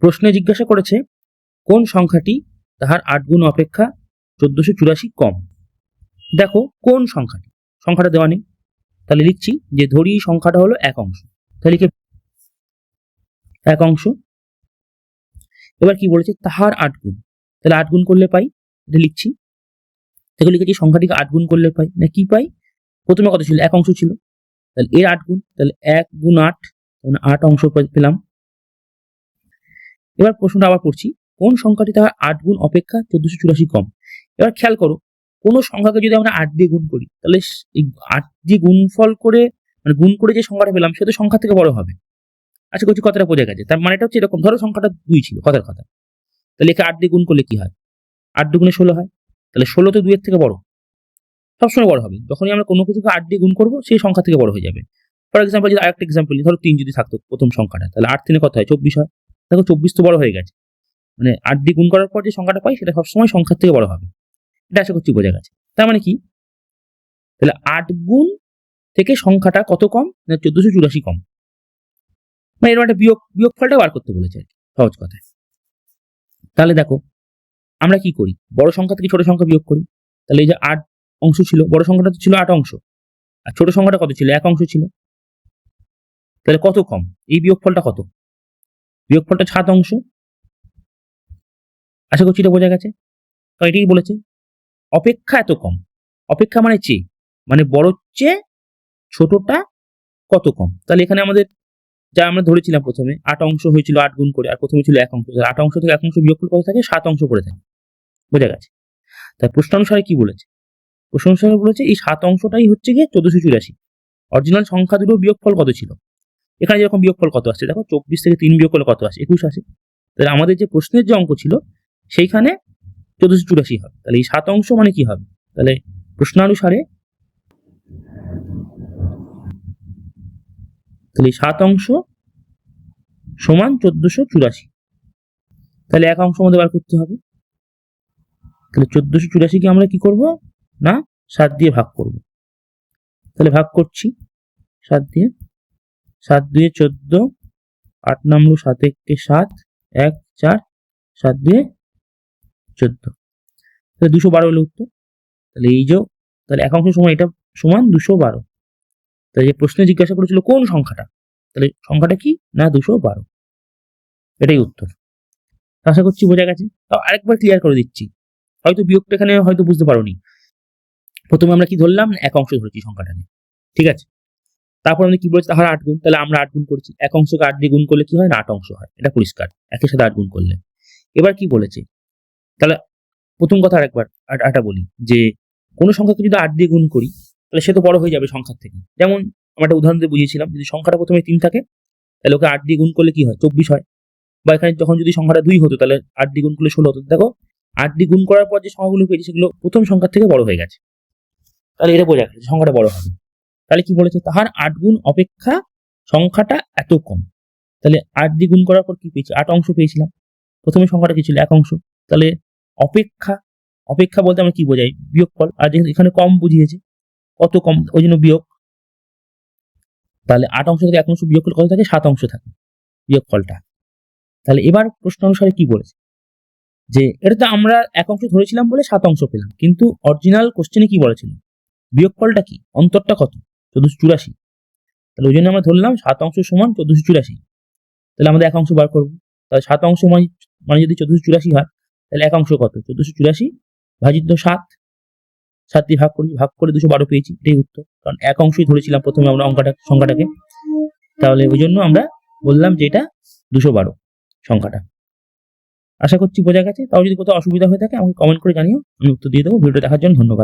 প্রশ্নে জিজ্ঞাসা করেছে কোন সংখ্যাটি তাহার 8 গুণ অপেক্ষা 1484 কম। দেখো কোন সংখ্যাটা দেওয়া নেই, তাহলে লিখছি যে ধরি সংখ্যাটা হলো এক অংশ, তাহলে লিখে এক অংশ। এবার কি বলেছে তাহার 8 গুণ, তাহলে 8 গুণ করলে পাই, এটা লিখছি। দেখো লিখেছি সংখ্যাটিকে 8 গুণ করলে পাই, না কি পাই, প্রথমে কত ছিল এক অংশ ছিল, তাহলে এর 8 গুণ, তাহলে 1 গুণ 8, তাহলে 8 অংশ পেলাম। এবার প্রশ্নটা আবার পড়ছি, কোন সংখ্যাটি তাহার 8 গুণ অপেক্ষা 1484 কম। এবার খেয়াল করো, কোন সংখ্যাকে যদি আমরা 8 দিয়ে গুণ করি, তাহলে এই 8 দিয়ে গুণফল করে মানে গুণ করে যে সংখ্যাটা পেলাম সেটা সংখ্যা থেকে বড় হবে। আশা করছি কথাটা বোঝা গেছে। তার মানে এটা হচ্ছে এরকম, ধরো সংখ্যাটা 2 ছিল, কথার কথা, তাহলে একে 8 দিয়ে গুণ করলে কি হয়, 8 দুগুণে 16 হয়, তাহলে 16 তো 2 এর থেকে বড়, সবসময় বড় হবে। যখনই আমরা কোনো কিছুকে 8 দিয়ে গুণ করবো সেই সংখ্যা থেকে বড় হয়ে যাবে। ফর এক্সাম্পল যদি আরেকটা এক্সাম্পল নিই, ধরো 3 যদি থাকতো প্রথম সংখ্যাটা, তাহলে 8 3 কত হয় 24 হয়। দেখো 24 তো বড় হয়ে গেছে, মানে 8 দিয়ে গুণ করার পর যে সংখ্যাটা পাই সেটা সবসময় সংখ্যার থেকে বড় হবে। এটা আশা করছি বোঝা গেছে। তার মানে কি, তাহলে 8 গুণ থেকে সংখ্যাটা কত কম, না 1484 কম। মানে এরকম একটা বিয়োগফলটা বার করতে বলেছে আর কি, সহজ কথায়। তাহলে দেখো আমরা কি করি, বড় সংখ্যা থেকে ছোট সংখ্যা বিয়োগ করি। তাহলে এই যে 8 অংশ ছিল, বড় সংখ্যাটা তো ছিল 8 অংশ, আর ছোট সংখ্যাটা কত ছিল 1 অংশ ছিল, তাহলে কত কম, এই বিয়োগফলটা কত, বিয়োগফলটা 7 অংশ। আশা করছি এটা বোঝা গেছে। তো এটাই বলেছে অপেক্ষা এত কম, অপেক্ষা মানে চেয়ে, মানে বড় চেয়ে ছোটটা কত কম। তাহলে এখানে আমাদের যা আমরা ধরেছিলাম প্রথমে 8 অংশ হয়েছিল 8 গুণ করে, আর প্রথমে ছিল 1 অংশ, 8 অংশ থেকে 1 অংশ বিয়োগ করলে কত থাকে 7 অংশ পড়ে থাকে। বোঝা গেছে। তাই প্রশ্নানুসারে কি বলেছে, প্রশ্নানুসারে বলেছে এই 7 অংশটাই হচ্ছে গিয়ে 1484। অরিজিনাল সংখ্যা দুটো বিয়োগফল কত ছিল, এখানে যেরকম বিয়োগফল কত আসছে দেখো, 24 থেকে 3 বিয়োগ করলে কত আসে 21 আসে। তাহলে আমাদের যে প্রশ্নের যে অঙ্ক ছিল সেইখানে 1484 হবে। তাহলে এই 7 অংশ মানে কি হবে, তাহলে প্রশ্নানুসারে তাহলে 7 অংশ সমান 1484। তাহলে 1 অংশ আমাদের বার করতে হবে। তাহলে 1484 কে আমরা কি করব না 7 দিয়ে ভাগ করব। তাহলে ভাগ করছি 7 দিয়ে, 7 2 14, 8 নামলো 7 1 7, 1 4, 7 2 14, তাহলে 212 হলো উত্তর। তাহলে এই যে তাহলে 1 অংশ সমান এটা সমান 212। তাহলে যে প্রশ্নে জিজ্ঞাসা করেছিল কোন সংখ্যাটা, তাহলে সংখ্যাটা কি না 212, এটাই উত্তর। আশা করছি বোঝা গেছে। তাও আরেকবার ক্লিয়ার করে দিচ্ছি, হয়তো বিয়োগটা এখানে হয়তো বুঝতে পারোনি। প্রথমে আমরা কি ধরলাম, 1 অংশ ধরেছি সংখ্যাটা নিয়ে, ঠিক আছে। তারপর আমরা কি বলেছি তাহার 8 গুণ, তাহলে আমরা 8 গুণ করছি, 1 অংশকে 8 দিয়ে গুণ করলে কি হয় না 8 অংশ হয়, এটা পরিষ্কার, একের সাথে 8 গুণ করলে। এবার কি বলেছে, তাহলে প্রথম কথা আরেকবার আটা বলি যে কোন সংখ্যাকে যদি 8 দিয়ে গুণ করি তাহলে সে তো বড় হয়ে যাবে সংখ্যার থেকে। যেমন আমরা একটা উদাহরণ দিয়ে বুঝিয়েছিলাম, যদি সংখ্যাটা প্রথমে 3 থাকে তাহলে ওকে 8 দিয়ে গুণ করলে কি হয় 24 হয়। বা এখানে যখন যদি সংখ্যাটা 2 হতো তাহলে 8 দিয়ে গুণ করলে 16 হতো। দেখো 8 দিয়ে গুণ করার পর যে সংখ্যাগুলো পেয়েছি সেগুলো প্রথম সংখ্যার থেকে বড় হয়ে গেছে, তাহলে এটা বোঝা গেছে সংখ্যাটা বড় হবে। তাহলে কি বলেছে তাহার 8 গুণ অপেক্ষা সংখ্যাটা এত কম। তাহলে 8 দিয়ে গুণ করার পর কি পেয়েছি 8 অংশ পেয়েছিলাম, প্রথমে সংখ্যাটা কি ছিল 1 অংশ। তাহলে অপেক্ষা, অপেক্ষা বলতে আমরা কি বোঝাই বিয়োগফল, আর যেহেতু এখানে কম বুঝিয়েছে কত কম ওই জন্য বিয়োগ। তাহলে 8 অংশ থেকে 1 অংশ বিয়োগ করলে কত থাকে 7 অংশ থাকে বিয়োগফলটা। তাহলে এবার প্রশ্ন অনুসারে কি বলেছে যে এটা তো আমরা 1 অংশ ধরেছিলাম বলে 7 অংশ পেলাম, কিন্তু অরিজিনাল কোশ্চেনে কি বলেছিল বিয়োগফলটা কি অন্তরটা কত 1484। তাহলে ওই জন্য আমরা ধরলাম 7 অংশ সমান 1484। তাহলে আমাদের 1 অংশ বার করবো, তাহলে 7 অংশ মানে যদি 1484 হয় তাহলে 1 অংশ কত 1484 ভাজিত 7, 7 দিয়ে ভাগ করি, ভাগ করে 212 পেয়েছি, এটাই উত্তর। কারণ 1 অংশই ধরেছিলাম প্রথমে আমরা সংখ্যাটাকে, তাহলে ওই জন্য আমরা বললাম যে এটা 212 সংখ্যাটা। আশা করছি বোঝা গেছে। তাও যদি কোথাও অসুবিধা হয়ে থাকে আমাকে কমেন্ট করে জানিও, আমি উত্তর দিয়ে দেবো। ভিডিওটা দেখার জন্য ধন্যবাদ।